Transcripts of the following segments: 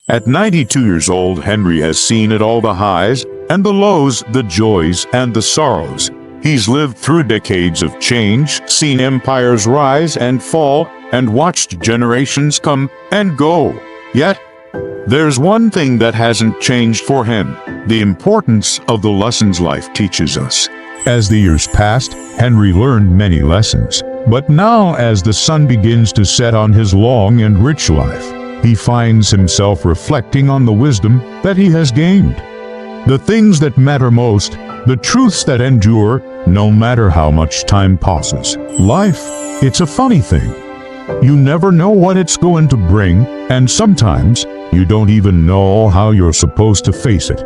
At 92 years old, Henry has seen it all, the highs and the lows, the joys and the sorrows. He's lived through decades of change, seen empires rise and fall, and watched generations come and go. Yet, there's one thing that hasn't changed for him: the importance of the lessons life teaches us. As the years passed, Henry learned many lessons. But now, as the sun begins to set on his long and rich life, he finds himself reflecting on the wisdom that he has gained. The things that matter most, the truths that endure, no matter how much time passes. Life, it's a funny thing. You never know what it's going to bring, and sometimes you don't even know how you're supposed to face it.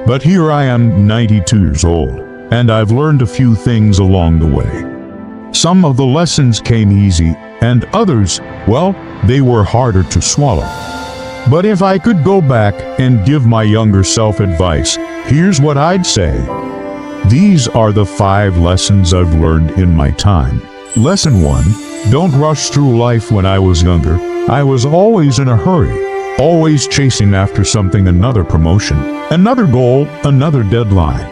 But here I am, 92 years old, and I've learned a few things along the way. Some of the lessons came easy, and others, well, they were harder to swallow. But if I could go back and give my younger self advice, here's what I'd say. These are the 5 lessons I've learned in my time. Lesson 1, don't rush through life. When I was younger, I was always in a hurry, always chasing after something, another promotion, another goal, another deadline.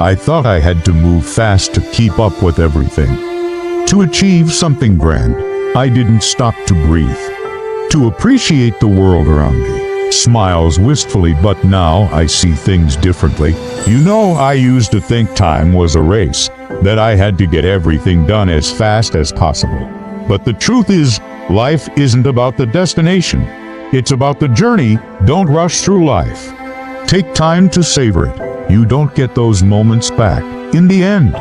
I thought I had to move fast to keep up with everything. To achieve something grand, I didn't stop to breathe, to appreciate the world around me. Smiles wistfully, but now I see things differently. You know, I used to think time was a race, that I had to get everything done as fast as possible. But the truth is, life isn't about the destination. It's about the journey. Don't rush through life. Take time to savor it. You don't get those moments back in the end.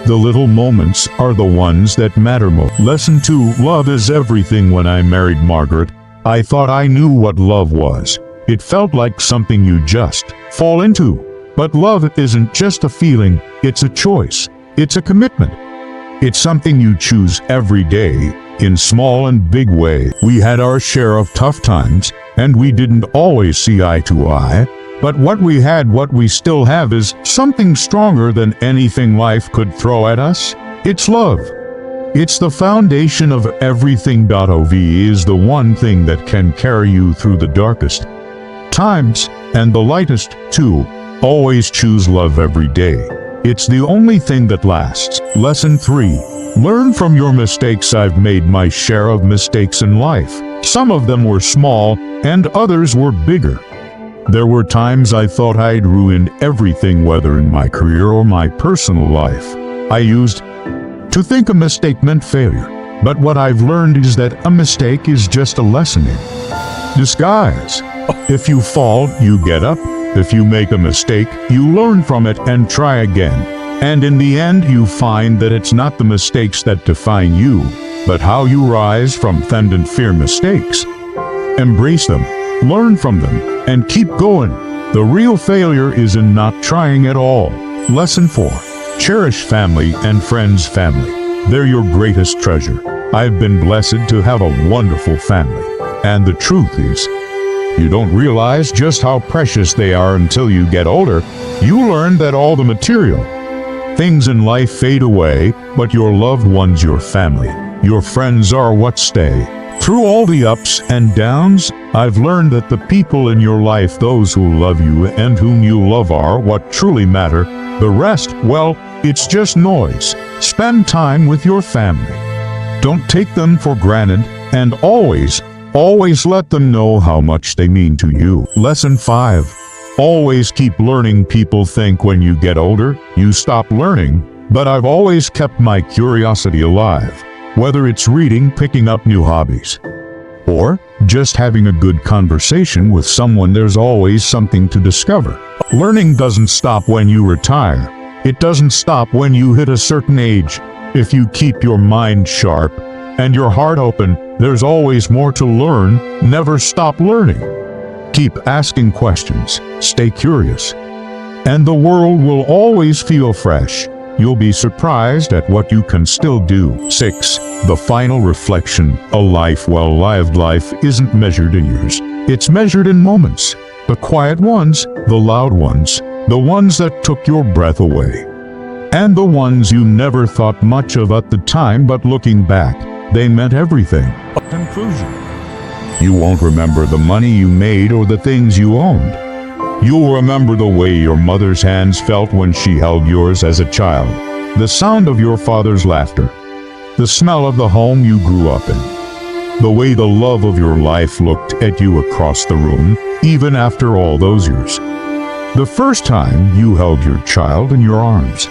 The little moments are the ones that matter most. Lesson 2, love is everything. When I married Margaret, I thought I knew what love was. It felt like something you just fall into. But love isn't just a feeling, it's a choice. It's a commitment. It's something you choose every day, in small and big ways. We had our share of tough times, and we didn't always see eye to eye. But what we had, what we still have, is something stronger than anything life could throw at us. It's love. It's the foundation of everything. Ov is the one thing that can carry you through the darkest times, and the lightest, too. Always choose love every day. It's the only thing that lasts. Lesson 3, learn from your mistakes. I've made my share of mistakes in life. Some of them were small, and others were bigger. There were times I thought I'd ruined everything, whether in my career or my personal life. I used to think a mistake meant failure. But what I've learned is that a mistake is just a lesson in disguise. If you fall, you get up. If you make a mistake, you learn from it and try again. And in the end, you find that it's not the mistakes that define you, but how you rise from them. And fear mistakes. Embrace them, learn from them, and keep going. The real failure is in not trying at all. Lesson 4, cherish family and friends. Family, they're your greatest treasure. I've been blessed to have a wonderful family. And the truth is, you don't realize just how precious they are until you get older. You learn that all the material things in life fade away, but your loved ones, your family, your friends are what stay. Through all the ups and downs, I've learned that the people in your life, those who love you and whom you love, are what truly matter. The rest, well, it's just noise. Spend time with your family. Don't take them for granted, and always let them know how much they mean to you. Lesson 5, always keep learning. People think when you get older, you stop learning, but I've always kept my curiosity alive. Whether it's reading, picking up new hobbies, or just having a good conversation with someone, there's always something to discover. Learning doesn't stop when you retire. It doesn't stop when you hit a certain age. If you keep your mind sharp and your heart open, there's always more to learn. Never stop learning. Keep asking questions. Stay curious. And the world will always feel fresh. You'll be surprised at what you can still do. 6. The final reflection. A life well lived. Life isn't measured in years. It's measured in moments. The quiet ones, the loud ones, the ones that took your breath away, and the ones you never thought much of at the time, but looking back, they meant everything. Conclusion. You won't remember the money you made or the things you owned. You'll remember the way your mother's hands felt when she held yours as a child, the sound of your father's laughter, the smell of the home you grew up in, the way the love of your life looked at you across the room, even after all those years. The first time you held your child in your arms.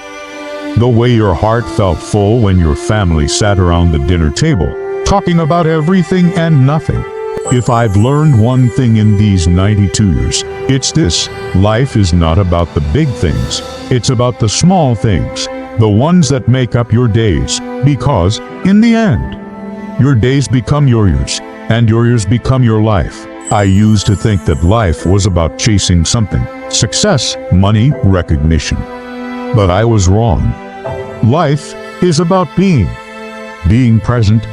The way your heart felt full when your family sat around the dinner table, talking about everything and nothing. If I've learned one thing in these 92 years, it's this: life is not about the big things, it's about the small things, the ones that make up your days, because, in the end, your days become your years, and your years become your life. I used to think that life was about chasing something: success, money, recognition. But I was wrong. Life is about being present,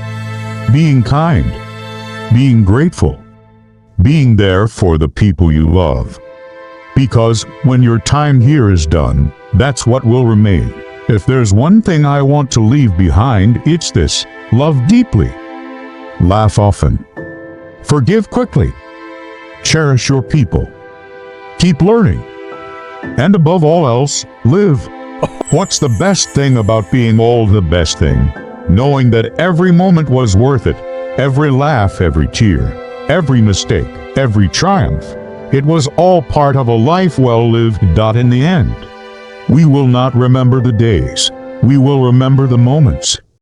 being kind, being grateful, being there for the people you love. Because when your time here is done, that's what will remain. If there's one thing I want to leave behind, it's this: love deeply, laugh often, forgive quickly, cherish your people, keep learning, and above all else, live. What's the best thing about being old? The best thing? Knowing that every moment was worth it. Every laugh, every tear, every mistake, every triumph. It was all part of a life well lived. In the end, we will not remember the days. We will remember the moments.